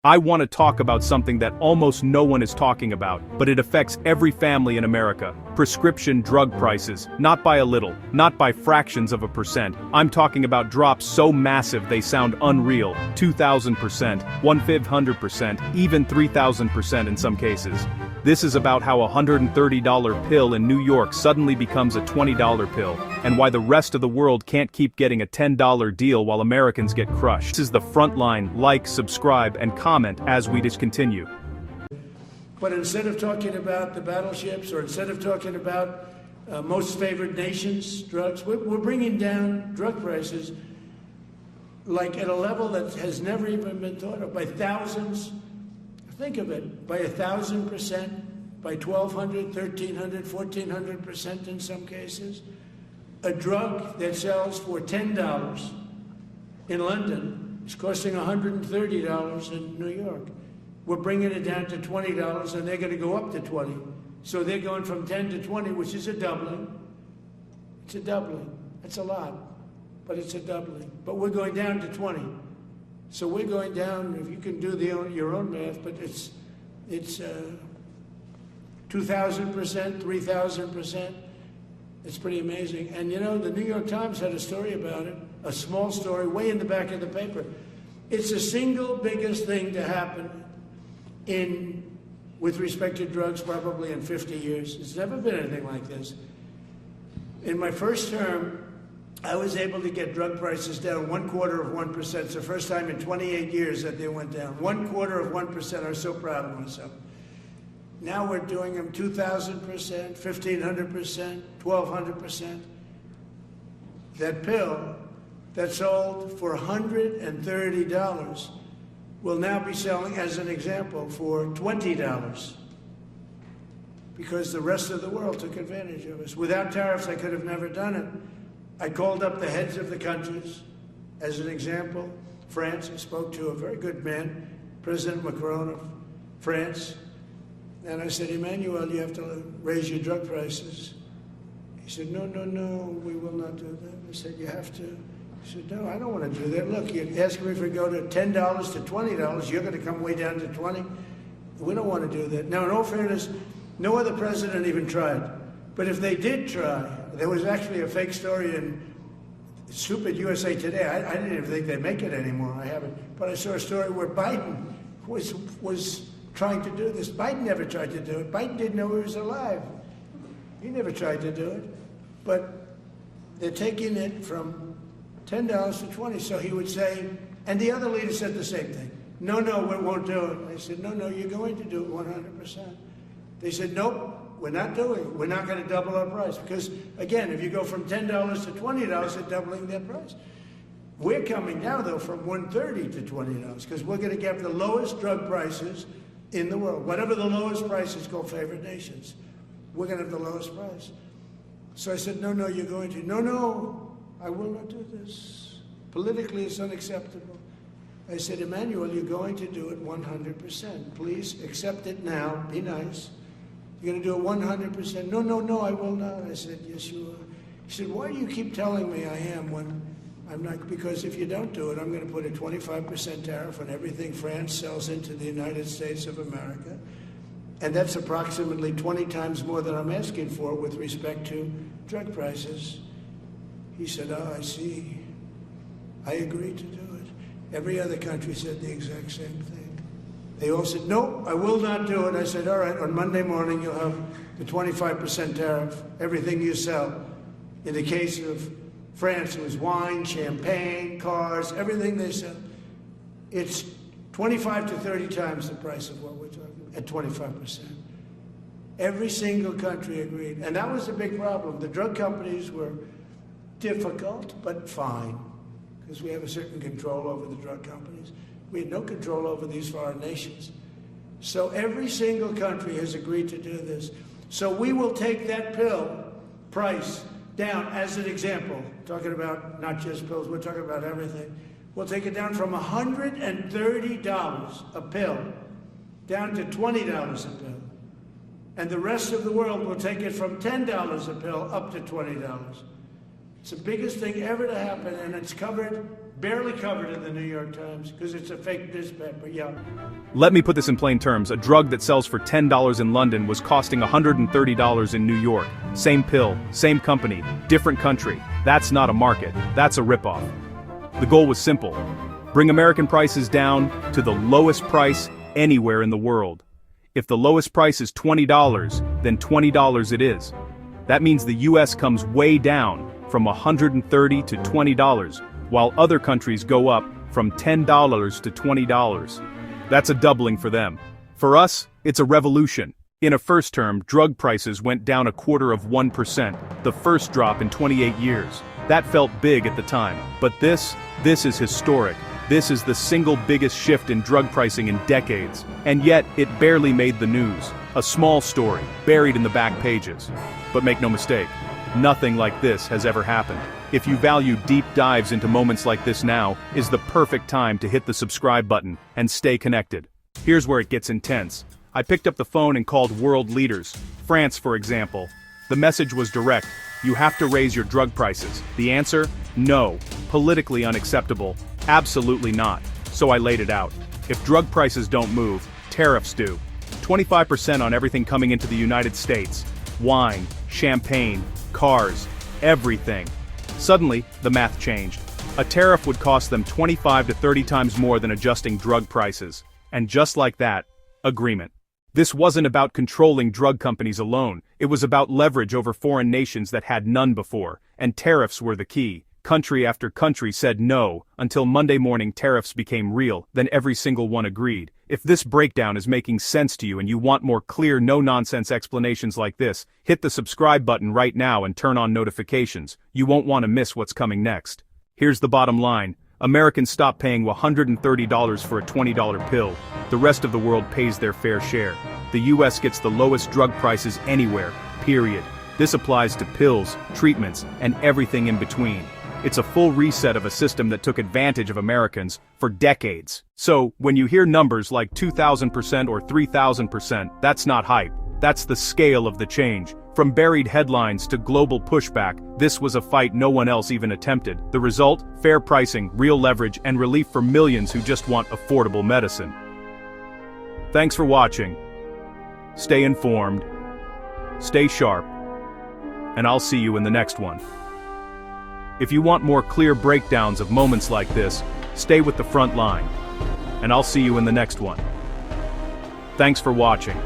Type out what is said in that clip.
I want to talk about something that almost no one is talking about, but it affects every family in America. Prescription drug prices, not by a little, not by fractions of a percent. I'm talking about drops so massive they sound unreal. 2,000%, 1,500%, even 3,000% in some cases. This is about how a $130 pill in New York suddenly becomes a $20 pill, and why the rest of the world can't keep getting a $10 deal while Americans get crushed. This is the Frontline. Like, subscribe, and comment as we discontinue. But instead of talking about the battleships, or instead of talking about most favored nations drugs, we're bringing down drug prices like at a level that has never even been thought of, by thousands. Think of it, by 1,000%, by 1,200, 1,300, 1,400% in some cases. A drug that sells for $10 in London is costing $130 in New York. We're bringing it down to $20, and they're going to go up to 20. So they're going from 10 to 20, which is a doubling. It's a doubling. It's a lot, but it's a doubling. But we're going down to 20. So we're going down, if you can do your own math, but it's 2,000%, 3,000%. It's pretty amazing. And you know, the New York Times had a story about it, a small story, way in the back of the paper. It's the single biggest thing to happen with respect to drugs probably in 50 years. It's never been anything like this. In my first term, I was able to get drug prices down 0.25%. It's the first time in 28 years that they went down. 0.25%. I'm so proud of myself. Now we're doing them 2,000%, 1,500%, 1,200%. That pill that sold for $130 will now be selling, as an example, for $20. Because the rest of the world took advantage of us. Without tariffs, I could have never done it. I called up the heads of the countries. As an example, France, I spoke to a very good man, President Macron of France, and I said, Emmanuel, you have to raise your drug prices. He said, no, we will not do that. I said, you have to. He said, no, I don't want to do that. Look, you're asking me if we go to $10 to $20, you're going to come way down to 20. We don't want to do that. Now, in all fairness, no other president even tried. But if they did try, there was actually a fake story in stupid USA Today. I didn't even think they'd make it anymore. I haven't. But I saw a story where Biden was trying to do this. Biden never tried to do it. Biden didn't know he was alive. He never tried to do it. But they're taking it from $10 to $20. So he would say, and the other leader said the same thing. No, we won't do it. I said, no, you're going to do it 100%. They said, nope. We're not doing it. We're not going to double our price. Because, again, if you go from $10 to $20, they're doubling their price. We're coming now, though, from $130 to $20, because we're going to get the lowest drug prices in the world. Whatever the lowest price is called favored nations, we're going to have the lowest price. So I said, no, you're going to. No, I will not do this. Politically, it's unacceptable. I said, Emmanuel, you're going to do it 100%. Please accept it now. Be nice. You're going to do it 100%. No, I will not. I said, yes, you are. He said, why do you keep telling me I am when I'm not? Because if you don't do it, I'm going to put a 25% tariff on everything France sells into the United States of America. And that's approximately 20 times more than I'm asking for with respect to drug prices. He said, oh, I see. I agree to do it. Every other country said the exact same thing. They all said, no, I will not do it. I said, all right, on Monday morning, you'll have the 25% tariff, everything you sell. In the case of France, it was wine, champagne, cars, everything they sell. It's 25 to 30 times the price of what we're talking at 25%. Every single country agreed. And that was the big problem. The drug companies were difficult, but fine, because we have a certain control over the drug companies. We had no control over these foreign nations. So every single country has agreed to do this. So we will take that pill price down, as an example, talking about not just pills, we're talking about everything. We'll take it down from $130 a pill down to $20 a pill. And the rest of the world will take it from $10 a pill up to $20. It's the biggest thing ever to happen, and it's covered Barely covered in the New York Times because it's a fake newspaper, yeah. Let me put this in plain terms. A drug that sells for $10 in London was costing $130 in New York. Same pill, same company, different country. That's not a market, that's a ripoff. The goal was simple. Bring American prices down to the lowest price anywhere in the world. If the lowest price is $20, then $20 it is. That means the US comes way down from $130 to $20, while other countries go up from $10 to $20. That's a doubling for them. For us, it's a revolution. In a first term, drug prices went down 0.25%, the first drop in 28 years. That felt big at the time, but this is historic. This is the single biggest shift in drug pricing in decades, and yet it barely made the news. A small story, buried in the back pages. But make no mistake, nothing like this has ever happened. If you value deep dives into moments like this, now is the perfect time to hit the subscribe button and stay connected. Here's where it gets intense. I picked up the phone and called world leaders. France, for example. The message was direct. You have to raise your drug prices. The answer? No. Politically unacceptable. Absolutely not. So I laid it out. If drug prices don't move, tariffs do. 25% on everything coming into the United States. Wine, champagne, cars, everything. Suddenly, the math changed. A tariff would cost them 25 to 30 times more than adjusting drug prices. And just like that, agreement. This wasn't about controlling drug companies alone, it was about leverage over foreign nations that had none before, and tariffs were the key. Country after country said no, until Monday morning tariffs became real, then every single one agreed. If this breakdown is making sense to you and you want more clear, no-nonsense explanations like this, hit the subscribe button right now and turn on notifications. You won't want to miss what's coming next. Here's the bottom line. Americans stop paying $130 for a $20 pill. The rest of the world pays their fair share. The US gets the lowest drug prices anywhere, period. This applies to pills, treatments, and everything in between. It's a full reset of a system that took advantage of Americans for decades. So, when you hear numbers like 2,000% or 3,000%, that's not hype. That's the scale of the change. From buried headlines to global pushback, this was a fight no one else even attempted. The result? Fair pricing, real leverage, and relief for millions who just want affordable medicine. Thanks for watching. Stay informed, stay sharp, and I'll see you in the next one. If you want more clear breakdowns of moments like this, stay with the front line, and I'll see you in the next one. Thanks for watching.